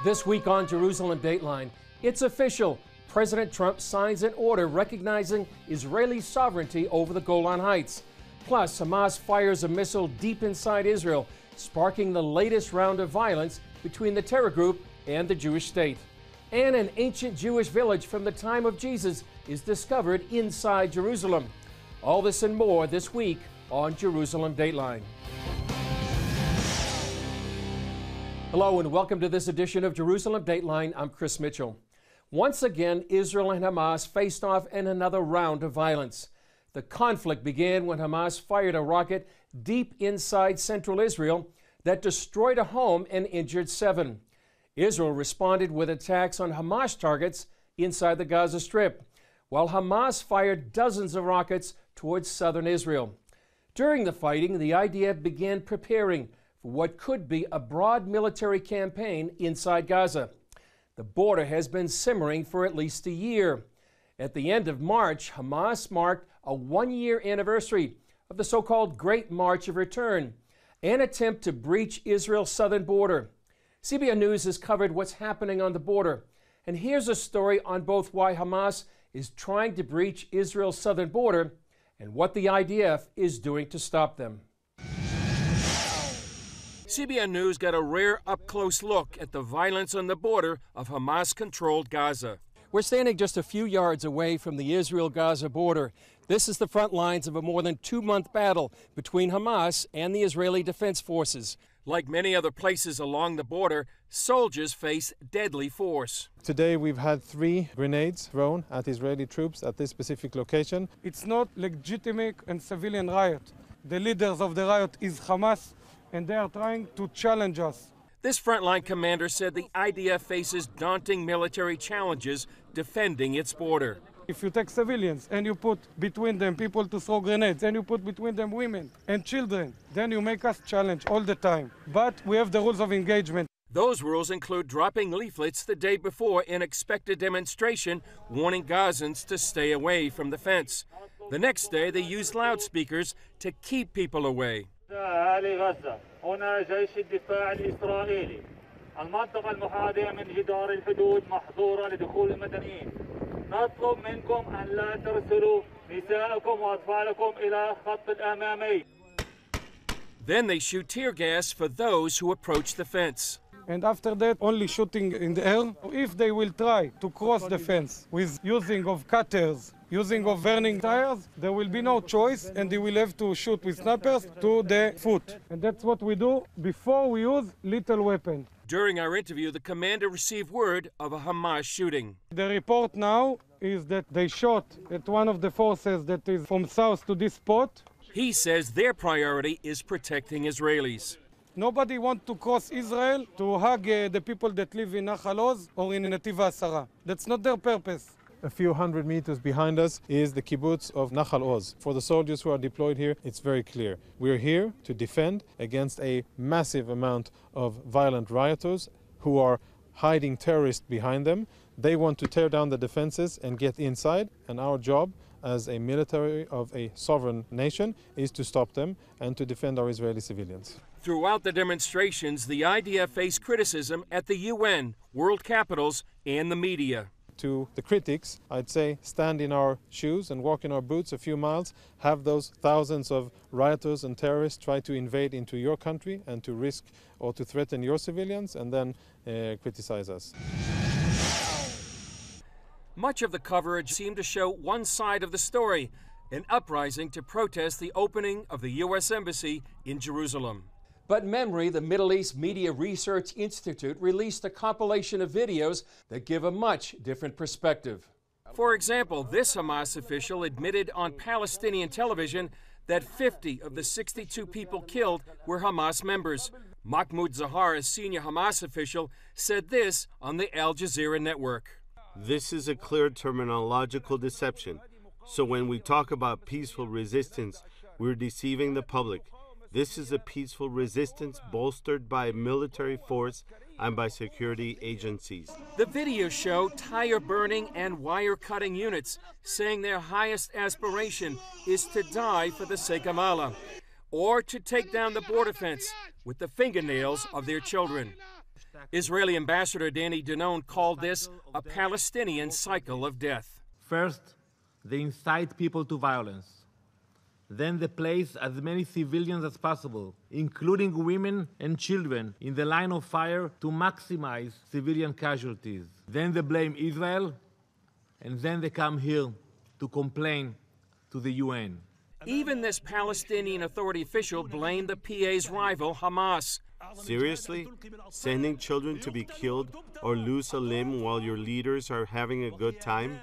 This week on Jerusalem Dateline, it's official. President Trump signs an order recognizing Israeli sovereignty over the Golan Heights. Plus, Hamas fires a missile deep inside Israel, sparking the latest round of violence between the terror group and the Jewish state. And an ancient Jewish village from the time of Jesus is discovered inside Jerusalem. All this and more this week on Jerusalem Dateline. Hello and welcome to this edition of Jerusalem Dateline. I'm Chris Mitchell. Once again, Israel and Hamas faced off in another round of violence. The conflict began when Hamas fired a rocket deep inside central Israel that destroyed a home and injured 7. Israel responded with attacks on Hamas targets inside the Gaza Strip, while Hamas fired dozens of rockets towards southern Israel. During the fighting, the IDF began preparing for what could be a broad military campaign inside Gaza. The border has been simmering for at least a year. At the end of March, Hamas marked a one-year anniversary of the so-called Great March of Return, an attempt to breach Israel's southern border. CBN News has covered what's happening on the border. And here's a story on both why Hamas is trying to breach Israel's southern border and what the IDF is doing to stop them. CBN News got a rare up-close look at the violence on the border of Hamas-controlled Gaza. We're standing just a few yards away from the Israel-Gaza border. This is the front lines of a more than 2-month battle between Hamas and the Israeli Defense Forces. Like many other places along the border, soldiers face deadly force. Today we've had 3 grenades thrown at Israeli troops at this specific location. It's not legitimate and civilian riot. The leaders of the riot is Hamas, and they are trying to challenge us. This frontline commander said the IDF faces daunting military challenges defending its border. If you take civilians and you put between them people to throw grenades and you put between them women and children, then you make us challenge all the time. But we have the rules of engagement. Those rules include dropping leaflets the day before an expected demonstration warning Gazans to stay away from the fence. The next day, they used loudspeakers to keep people away. هنا جيش الدفاع الإسرائيلي المنطقة المحاذية من جدار الحدود محظورة لدخول المدنيين نطلب منكم أن لا ترسلوا نساءكم وأطفالكم إلى الخط الأمامي. Then they shoot tear gas for those who approach the fence. And after that, only shooting in the air. If they will try to cross the fence with using of cutters, using of burning tires, there will be no choice and they will have to shoot with snipers to the foot. And that's what we do before we use lethal weapon. During our interview, the commander received word of a Hamas shooting. The report now is that they shot at one of the forces that is from south to this spot. He says their priority is protecting Israelis. Nobody wants to cross Israel to hug the people that live in Nahal Oz or in Netiv HaAsara. That's not their purpose. A few hundred meters behind us is the kibbutz of Nahal Oz. For the soldiers who are deployed here, it's very clear. We're here to defend against a massive amount of violent rioters who are hiding terrorists behind them. They want to tear down the defenses and get inside, and our job as a military of a sovereign nation is to stop them and to defend our Israeli civilians. Throughout the demonstrations, the IDF faced criticism at the UN, world capitals, and the media. To the critics, I'd say stand in our shoes and walk in our boots a few miles, have those thousands of rioters and terrorists try to invade into your country and to risk or to threaten your civilians, and then criticize us. Much of the coverage seemed to show one side of the story, an uprising to protest the opening of the U.S. Embassy in Jerusalem. But Memory, the Middle East Media Research Institute, released a compilation of videos that give a much different perspective. For example, this Hamas official admitted on Palestinian television that 50 of the 62 people killed were Hamas members. Mahmoud Zahar, a senior Hamas official, said this on the Al Jazeera network. This is a clear terminological deception. So when we talk about peaceful resistance, we're deceiving the public. This is a peaceful resistance bolstered by military force and by security agencies. The videos show tire-burning and wire-cutting units saying their highest aspiration is to die for the sake of Allah, or to take down the border fence with the fingernails of their children. Israeli Ambassador Danny Danon called this a Palestinian cycle of death. First, they incite people to violence. Then they place as many civilians as possible, including women and children, in the line of fire to maximize civilian casualties. Then they blame Israel, and then they come here to complain to the UN. Even this Palestinian Authority official blamed the PA's rival, Hamas. Seriously? Sending children to be killed or lose a limb while your leaders are having a good time?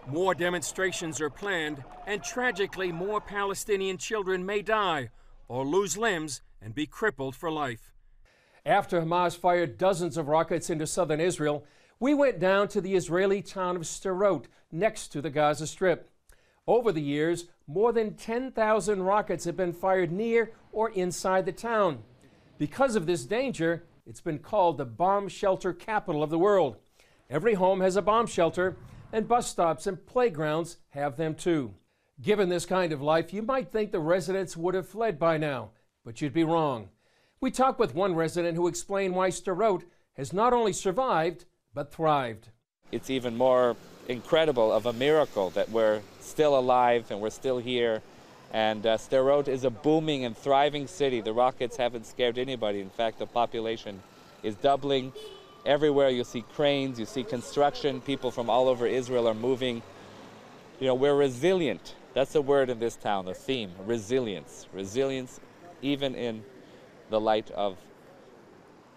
More demonstrations are planned, and tragically, more Palestinian children may die or lose limbs and be crippled for life. After Hamas fired dozens of rockets into southern Israel, we went down to the Israeli town of Sderot, next to the Gaza Strip. Over the years, more than 10,000 rockets have been fired near or inside the town. Because of this danger, it's been called the bomb shelter capital of the world. Every home has a bomb shelter, and bus stops and playgrounds have them too. Given this kind of life, you might think the residents would have fled by now, but you'd be wrong. We talked with one resident who explained why Sderot has not only survived, but thrived. It's even more incredible of a miracle that we're still alive and we're still here. And Sderot is a booming and thriving city. The rockets haven't scared anybody. In fact, the population is doubling. Everywhere you see cranes, you see construction. People from all over Israel are moving. You know, we're resilient. That's the word in this town, the theme, resilience. Resilience even in the light of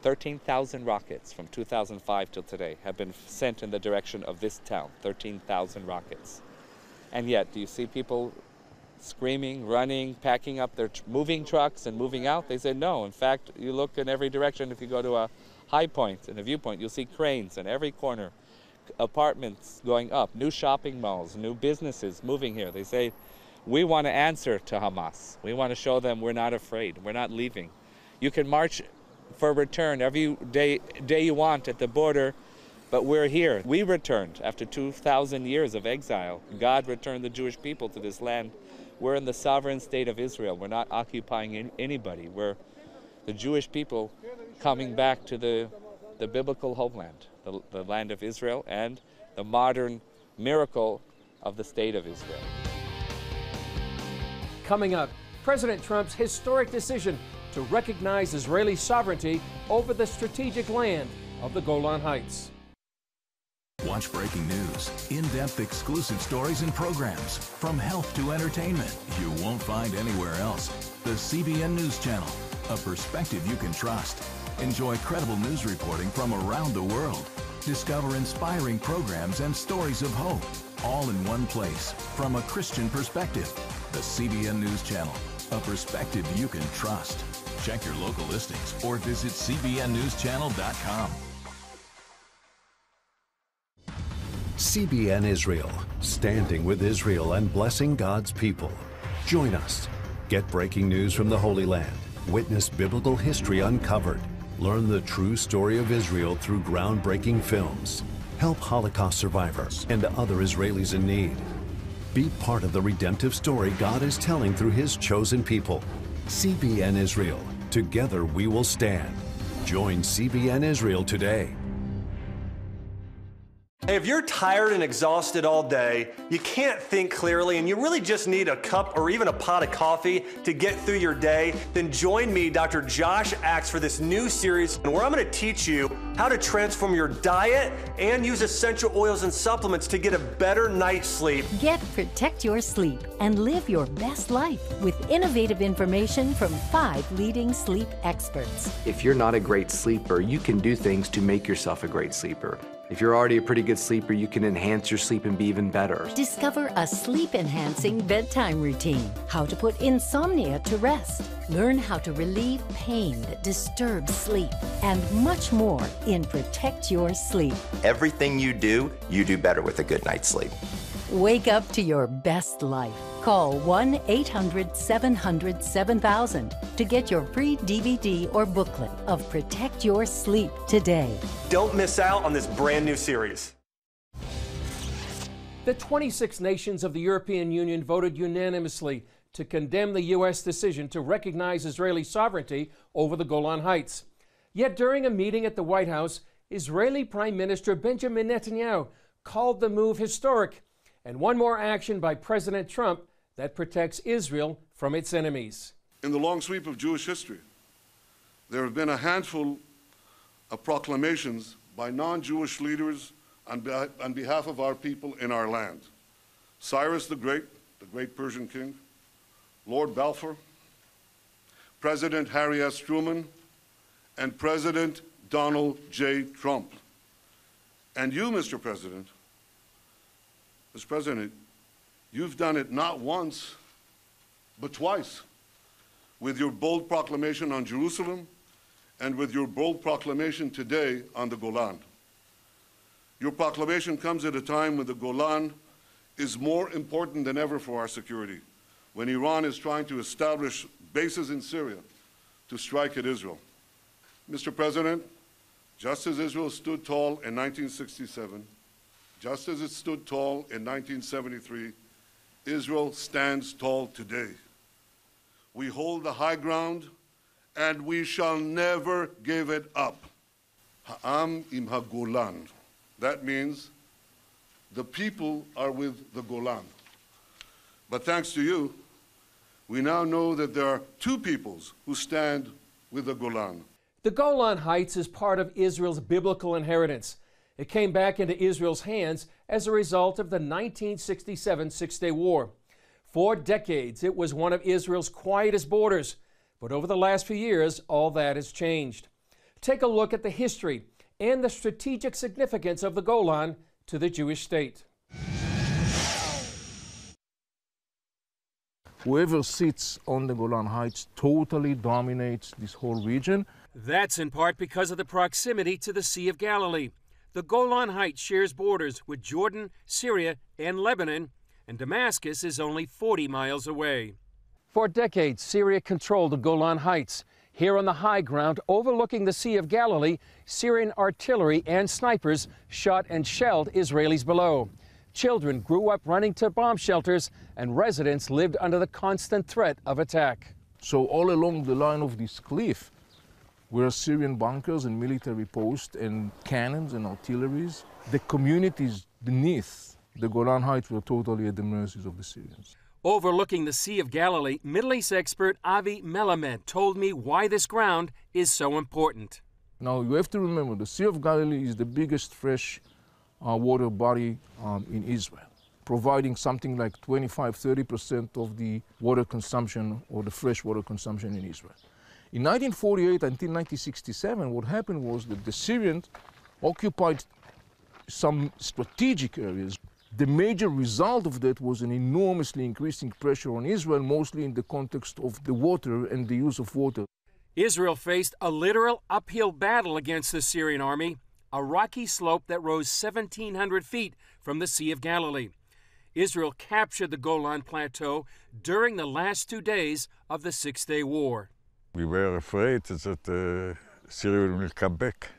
13,000 rockets from 2005 till today have been sent in the direction of this town, 13,000 rockets. And yet, do you see people screaming, running, packing up their moving trucks and moving out? They said no. In fact, you look in every direction. If you go to a high point and a viewpoint, you'll see cranes in every corner, apartments going up, new shopping malls, new businesses moving here. They say, we want to answer to Hamas. We want to show them we're not afraid. We're not leaving. You can march for return every day you want at the border, but we're here. We returned after 2,000 years of exile. God returned the Jewish people to this land. We're in the sovereign state of Israel. We're not occupying anybody. We're the Jewish people coming back to the biblical homeland, the land of Israel, and the modern miracle of the state of Israel. Coming up, President Trump's historic decision to recognize Israeli sovereignty over the strategic land of the Golan Heights. Watch breaking news, in-depth exclusive stories and programs, from health to entertainment, you won't find anywhere else. The CBN News Channel, a perspective you can trust. Enjoy credible news reporting from around the world. Discover inspiring programs and stories of hope, all in one place, from a Christian perspective. The CBN News Channel, a perspective you can trust. Check your local listings or visit cbnnewschannel.com. CBN Israel, standing with Israel and blessing God's people. Join us. Get breaking news from the Holy Land. Witness biblical history uncovered. Learn the true story of Israel through groundbreaking films. Help Holocaust survivors and other Israelis in need. Be part of the redemptive story God is telling through His chosen people. CBN Israel. Together we will stand. Join CBN Israel today. Hey, if you're tired and exhausted all day, you can't think clearly, and you really just need a cup or even a pot of coffee to get through your day, then join me, Dr. Josh Axe, for this new series where I'm going to teach you how to transform your diet and use essential oils and supplements to get a better night's sleep. Protect your sleep and live your best life with innovative information from 5 leading sleep experts. If you're not a great sleeper, you can do things to make yourself a great sleeper. If you're already a pretty good sleeper, you can enhance your sleep and be even better. Discover a sleep-enhancing bedtime routine, how to put insomnia to rest, learn how to relieve pain that disturbs sleep, and much more in Protect Your Sleep. Everything you do better with a good night's sleep. Wake up to your best life. Call 1-800-700-7000 to get your free DVD or booklet of Protect Your Sleep today. Don't miss out on this brand new series. The 26 nations of the European Union voted unanimously to condemn the U.S. decision to recognize Israeli sovereignty over the Golan Heights. Yet during a meeting at the White House, Israeli Prime Minister Benjamin Netanyahu called the move historic and one more action by President Trump that protects Israel from its enemies. In the long sweep of Jewish history, there have been a handful of proclamations by non-Jewish leaders on behalf of our people in our land. Cyrus the Great Persian king, Lord Balfour, President Harry S. Truman, and President Donald J. Trump. And you, Mr. President, you've done it not once, but twice, with your bold proclamation on Jerusalem and with your bold proclamation today on the Golan. Your proclamation comes at a time when the Golan is more important than ever for our security, when Iran is trying to establish bases in Syria to strike at Israel. Mr. President, just as Israel stood tall in 1967, just as it stood tall in 1973, Israel stands tall today. We hold the high ground, and we shall never give it up. Ha'am im ha-Golan. That means the people are with the Golan. But thanks to you, we now know that there are two peoples who stand with the Golan. The Golan Heights is part of Israel's biblical inheritance. It came back into Israel's hands as a result of the 1967 Six-Day War. For decades, it was one of Israel's quietest borders. But over the last few years, all that has changed. Take a look at the history and the strategic significance of the Golan to the Jewish state. Whoever sits on the Golan Heights totally dominates this whole region. That's in part because of the proximity to the Sea of Galilee. The Golan Heights shares borders with Jordan, Syria, and Lebanon, and Damascus is only 40 miles away. For decades, Syria controlled the Golan Heights. Here on the high ground overlooking the Sea of Galilee, Syrian artillery and snipers shot and shelled Israelis below. Children grew up running to bomb shelters, and residents lived under the constant threat of attack. So all along the line of this cliff were Syrian bunkers and military posts and cannons and artilleries. The communities beneath the Golan Heights were totally at the mercies of the Syrians. Overlooking the Sea of Galilee, Middle East expert Avi Melamed told me why this ground is so important. Now you have to remember, the Sea of Galilee is the biggest fresh water body in Israel, providing something like 25–30% of the water consumption or the fresh water consumption in Israel. In 1948 until 1967, what happened was that the Syrians occupied some strategic areas. The major result of that was an enormously increasing pressure on Israel, mostly in the context of the water and the use of water. Israel faced a literal uphill battle against the Syrian army, a rocky slope that rose 1,700 feet from the Sea of Galilee. Israel captured the Golan Plateau during the last 2 days of the Six-Day War. We were afraid that Syria will come back.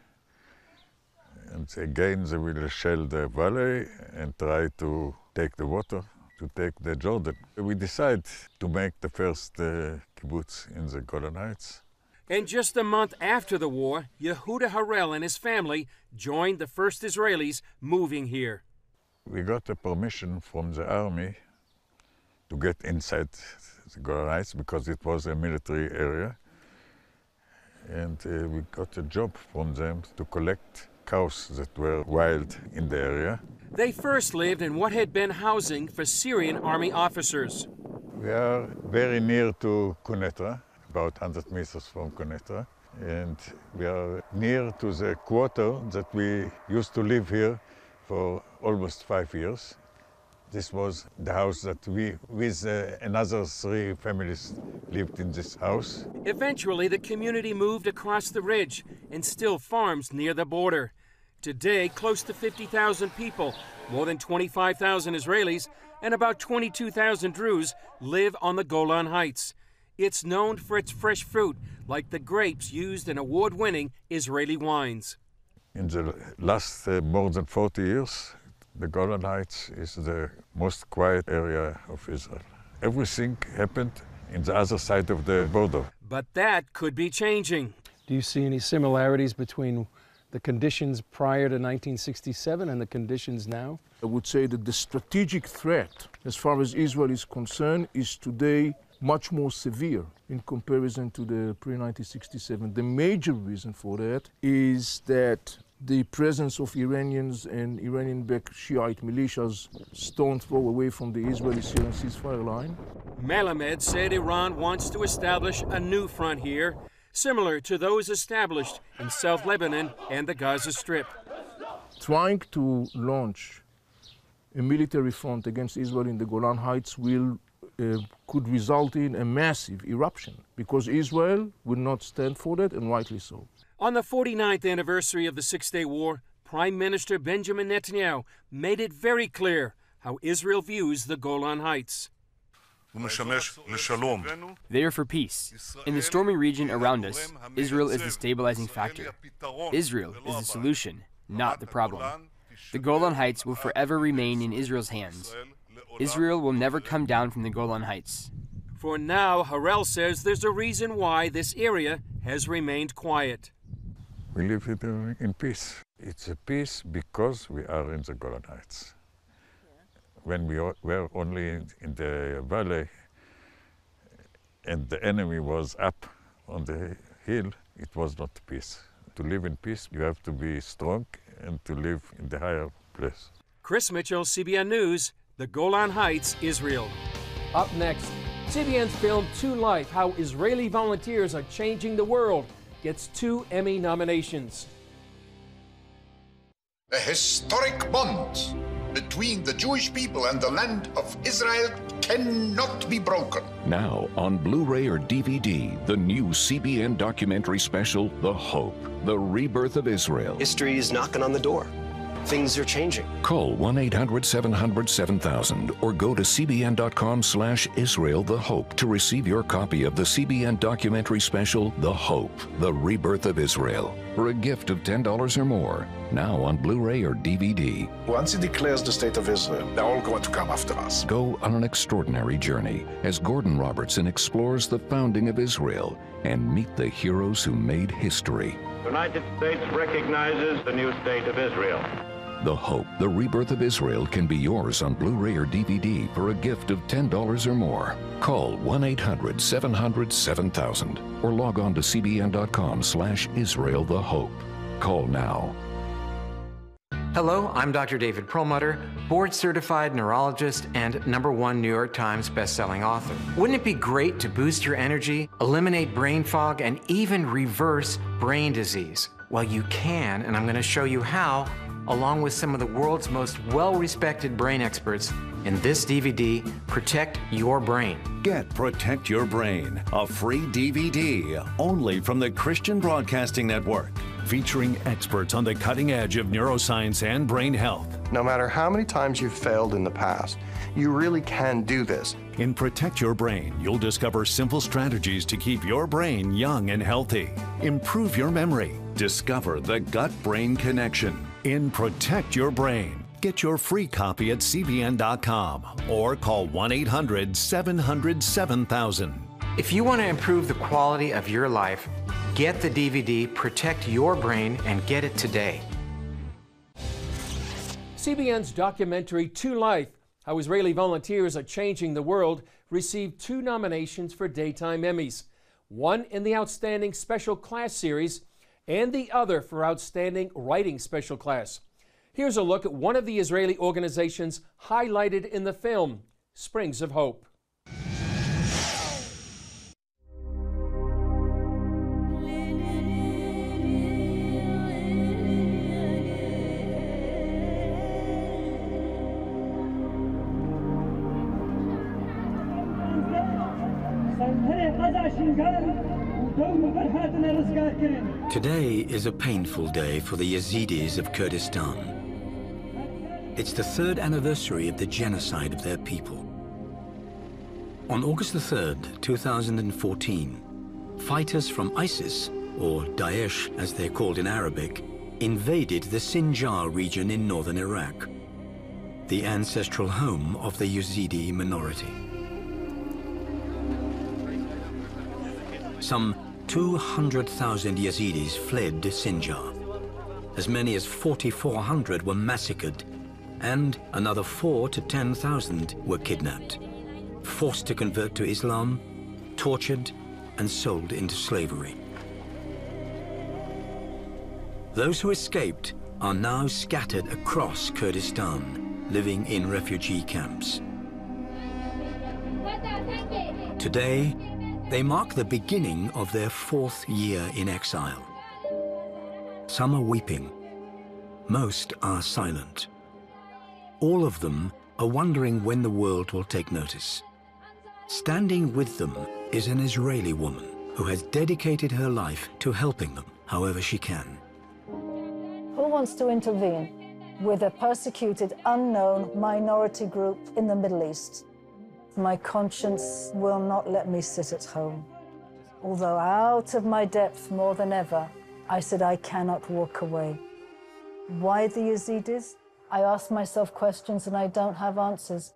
And again, they will shell the valley and try to take the water, to take the Jordan. We decided to make the first kibbutz in the Golan Heights. And just a month after the war, Yehuda Harel and his family joined the first Israelis moving here. We got a permission from the army to get inside the Golan Heights because it was a military area. And we got a job from them to collect cows that were wild in the area. They first lived in what had been housing for Syrian army officers. We are very near to Quneitra, about 100 meters from Quneitra, and we are near to the quarter that we used to live here for almost 5 years. This was the house that we, with another 3 families, lived in this house. Eventually, the community moved across the ridge and still farms near the border. Today, close to 50,000 people, more than 25,000 Israelis, and about 22,000 Druze live on the Golan Heights. It's known for its fresh fruit, like the grapes used in award-winning Israeli wines. In the last more than 40 years, the Golan Heights is the most quiet area of Israel. Everything happened in the other side of the border. But that could be changing. Do you see any similarities between the conditions prior to 1967 and the conditions now? I would say that the strategic threat, as far as Israel is concerned, is today much more severe in comparison to the pre-1967. The major reason for that is that the presence of Iranians and Iranian-backed Shiite militias stone's throw away from the Israeli-Syrian ceasefire line. Melamed said Iran wants to establish a new front here, similar to those established in South Lebanon and the Gaza Strip. Trying to launch a military front against Israel in the Golan Heights could result in a massive eruption, because Israel would not stand for that, and rightly so. On the 49th anniversary of the Six-Day War, Prime Minister Benjamin Netanyahu made it very clear how Israel views the Golan Heights. They are for peace. In the stormy region around us, Israel is the stabilizing factor. Israel is the solution, not the problem. The Golan Heights will forever remain in Israel's hands. Israel will never come down from the Golan Heights. For now, Harel says there's a reason why this area has remained quiet. We live in peace. It's a peace because we are in the Golan Heights. When we were only in the valley and the enemy was up on the hill, it was not peace. To live in peace, you have to be strong and to live in the higher place. Chris Mitchell, CBN News, the Golan Heights, Israel. Up next, CBN's film To Life, How Israeli Volunteers Are Changing the World, gets 2 Emmy nominations. A historic bond between the Jewish people and the land of Israel cannot be broken. Now on Blu-ray or DVD, the new CBN documentary special, The Hope, The Rebirth of Israel. History is knocking on the door. Things are changing. Call 1-800-700-7000 or go to cbn.com/Israel The Hope to receive your copy of the CBN documentary special, The Hope, The Rebirth of Israel, for a gift of $10 or more. Now on Blu-ray or DVD. Once he declares the state of Israel, they're all going to come after us. Go on an extraordinary journey as Gordon Robertson explores the founding of Israel and meet the heroes who made history. The United States recognizes the new state of Israel. The Hope, The Rebirth of Israel can be yours on Blu-ray or DVD for a gift of $10 or more. Call 1-800-700-7000 or log on to cbn.com/Israel The Hope. Call now. Hello, I'm Dr. David Perlmutter, board-certified neurologist and #1 New York Times best-selling author. Wouldn't it be great to boost your energy, eliminate brain fog, and even reverse brain disease? Well, you can, and I'm going to show you how, along with some of the world's most well-respected brain experts, in this DVD, Protect Your Brain. Get Protect Your Brain, a free DVD only from the Christian Broadcasting Network, featuring experts on the cutting edge of neuroscience and brain health. No matter how many times you've failed in the past, you really can do this. In Protect Your Brain, you'll discover simple strategies to keep your brain young and healthy. Improve your memory. Discover the gut-brain connection. In Protect Your Brain, get your free copy at cbn.com or call 1-800-700-7000. If you want to improve the quality of your life, get the DVD Protect Your Brain and get it today. CBN's documentary To Life, How Israeli Volunteers Are Changing the World, received 2 nominations for Daytime Emmys, one in the Outstanding Special Class series and the other for Outstanding Writing Special Class. Here's a look at one of the Israeli organizations highlighted in the film, Springs of Hope. Today is a painful day for the Yazidis of Kurdistan. It's the 3rd anniversary of the genocide of their people. On August the 3rd, 2014, fighters from ISIS, or Daesh as they're called in Arabic, invaded the Sinjar region in northern Iraq, the ancestral home of the Yazidi minority. Some 200,000 Yazidis fled Sinjar. As many as 4,400 were massacred, and another 4,000 to 10,000 were kidnapped, forced to convert to Islam, tortured, and sold into slavery. Those who escaped are now scattered across Kurdistan, living in refugee camps. Today, they mark the beginning of their 4th year in exile. Some are weeping. Most are silent. All of them are wondering when the world will take notice. Standing with them is an Israeli woman who has dedicated her life to helping them however she can. Who wants to intervene with a persecuted, unknown minority group in the Middle East? My conscience will not let me sit at home. Although out of my depth more than ever, I said I cannot walk away. Why the Yazidis? I ask myself questions and I don't have answers.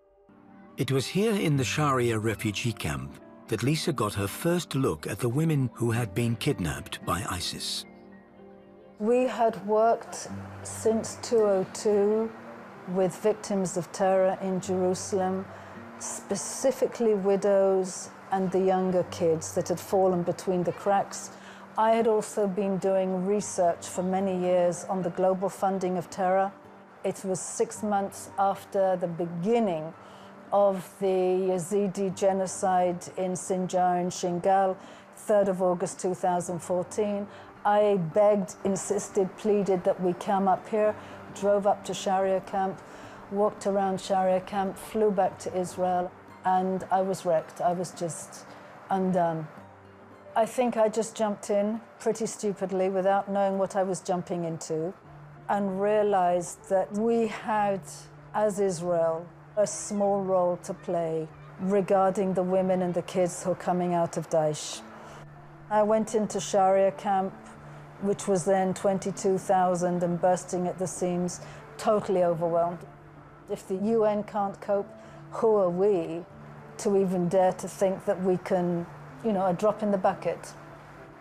It was here in the Sharia refugee camp that Lisa got her first look at the women who had been kidnapped by ISIS. We had worked since 2002 with victims of terror in Jerusalem, specifically widows and the younger kids that had fallen between the cracks. I had also been doing research for many years on the global funding of terror. It was 6 months after the beginning of the Yazidi genocide in Sinjar and Shingal, 3rd of August 2014. I begged, insisted, pleaded that we come up here, drove up to Sharia camp, walked around Sharia camp, flew back to Israel, and I was wrecked. I was just undone. I think I just jumped in pretty stupidly without knowing what I was jumping into, and realized that we had, as Israel, a small role to play regarding the women and the kids who are coming out of Daesh. I went into Sharia camp, which was then 22,000 and bursting at the seams, totally overwhelmed. If the UN can't cope, who are we to even dare to think that we can, a drop in the bucket?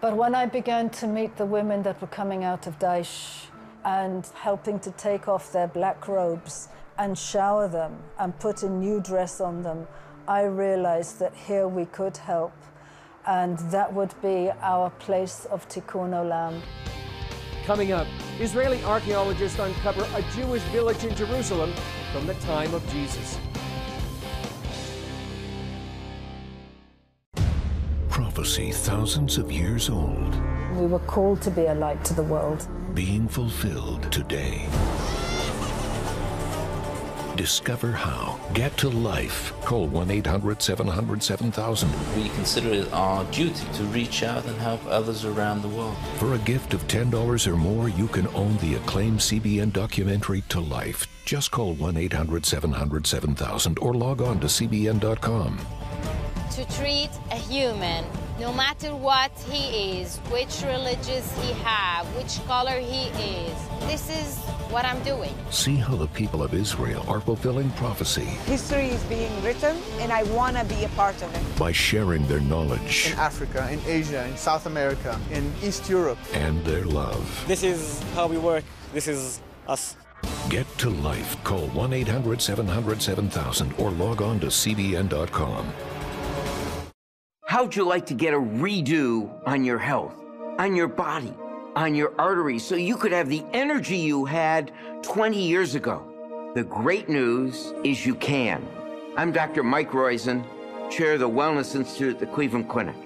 But when I began to meet the women that were coming out of Daesh and helping to take off their black robes and shower them and put a new dress on them, I realized that here we could help, and that would be our place of tikkun olam. Coming up, Israeli archaeologists uncover a Jewish village in Jerusalem from the time of Jesus. Prophecy thousands of years old, We were called to be a light to the world. being fulfilled today. Discover how. Get to life. Call 1-800-700-7000. We consider it our duty to reach out and help others around the world. For a gift of $10 or more, you can own the acclaimed CBN documentary To Life. Just call 1-800-700-7000 or log on to cbn.com. To treat a human, no matter what he is, which religious he have, which color he is. This is what I'm doing. See how the people of Israel are fulfilling prophecy History is being written, and I want to be a part of it. by sharing their knowledge In Africa, in Asia, in South America, in East Europe. and their love. This is how we work. This is us. Get to life. Call 1-800-700-7000 or log on to cbn.com. How'd you like to get a redo on your health, on your body, on your arteries, so you could have the energy you had 20 years ago? The great news is you can. I'm Dr. Mike Roizen, chair of the Wellness Institute at the Cleveland Clinic.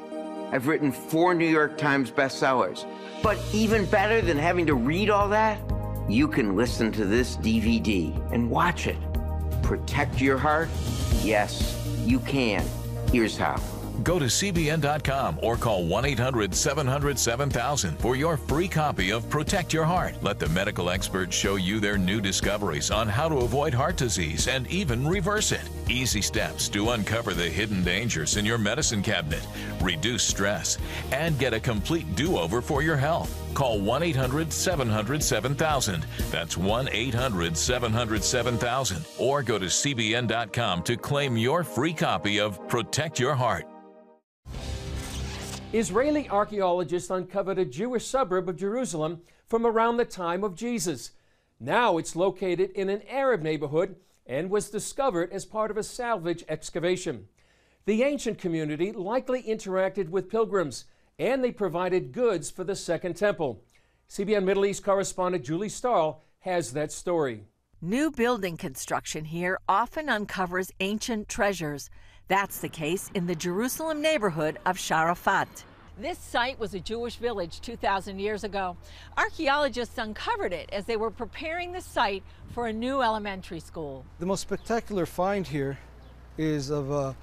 I've written 4 New York Times bestsellers. But even better than having to read all that, you can listen to this DVD and watch it. Protect your heart? Yes, you can. Here's how. Go to cbn.com or call 1-800-700-7000 for your free copy of Protect Your Heart. Let the medical experts show you their new discoveries on how to avoid heart disease and even reverse it. Easy steps to uncover the hidden dangers in your medicine cabinet, reduce stress, and get a complete do-over for your health. Call 1-800-700-7000. That's 1-800-700-7000. Or go to cbn.com to claim your free copy of Protect Your Heart. Israeli archaeologists uncovered a Jewish suburb of Jerusalem from around the time of Jesus. Now it's located in an Arab neighborhood and was discovered as part of a salvage excavation. The ancient community likely interacted with pilgrims, and they provided goods for the Second Temple. CBN Middle East correspondent Julie Stahl has that story. New building construction here often uncovers ancient treasures. That's the case in the Jerusalem neighborhood of Sharafat. This site was a Jewish village 2,000 years ago. Archaeologists uncovered it as they were preparing the site for a new elementary school. The most spectacular find here is of a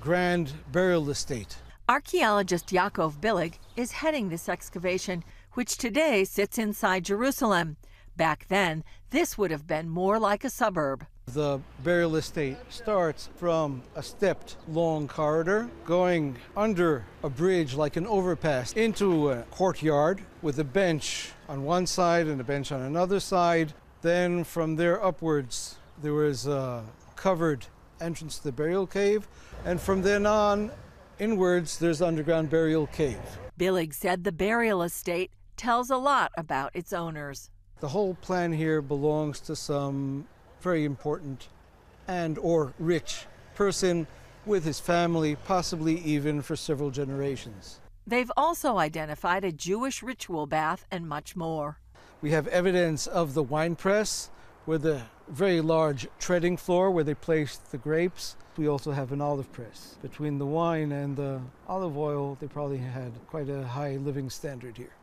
grand burial estate. Archaeologist Yaakov Billig is heading this excavation, which today sits inside Jerusalem. Back then, this would have been more like a suburb. The burial estate starts from a stepped long corridor going under a bridge like an overpass into a courtyard with a bench on one side and a bench on another side. Then from there upwards there was a covered entrance to the burial cave, and from then on inwards there's the underground burial cave. Billig said the burial estate tells a lot about its owners. The whole plan here belongs to some very important and or rich person with his family, possibly even for several generations. They've also identified a Jewish ritual bath and much more. We have evidence of the wine press with a very large treading floor where they placed the grapes. We also have an olive press. Between the wine and the olive oil, they probably had quite a high living standard here.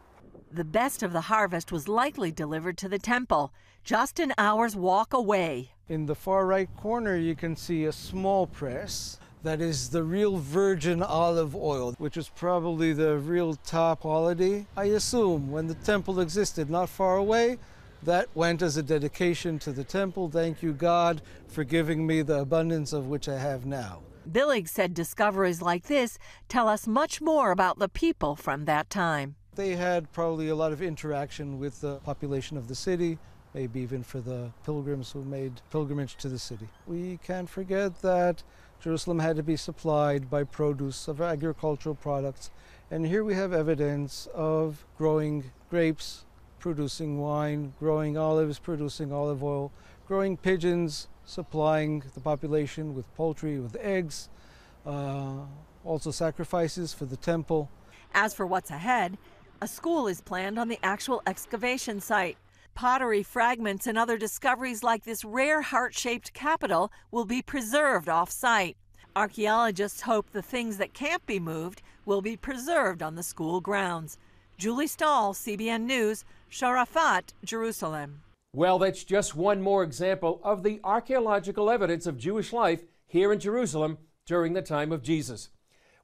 The best of the harvest was likely delivered to the temple, just an hour's walk away. In the far right corner, you can see a small press that is the real virgin olive oil, which is probably the real top quality. I assume when the temple existed not far away, that went as a dedication to the temple. Thank you, God, for giving me the abundance of which I have now. Billig said discoveries like this tell us much more about the people from that time. They had probably a lot of interaction with the population of the city, maybe even for the pilgrims who made pilgrimage to the city. We can't forget that Jerusalem had to be supplied by produce of agricultural products, and here we have evidence of growing grapes, producing wine, growing olives, producing olive oil, growing pigeons, supplying the population with poultry, with eggs, also sacrifices for the temple. As for what's ahead, a school is planned on the actual excavation site. Pottery fragments and other discoveries like this rare heart-shaped capital will be preserved off-site. Archaeologists hope the things that can't be moved will be preserved on the school grounds. Julie Stahl, CBN News, Sharafat, Jerusalem. Well, that's just one more example of the archaeological evidence of Jewish life here in Jerusalem during the time of Jesus.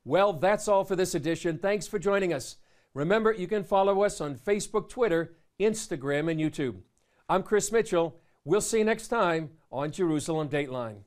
Well, that's all for this edition. Thanks for joining us. Remember, you can follow us on Facebook, Twitter, Instagram, and YouTube. I'm Chris Mitchell. We'll see you next time on Jerusalem Dateline.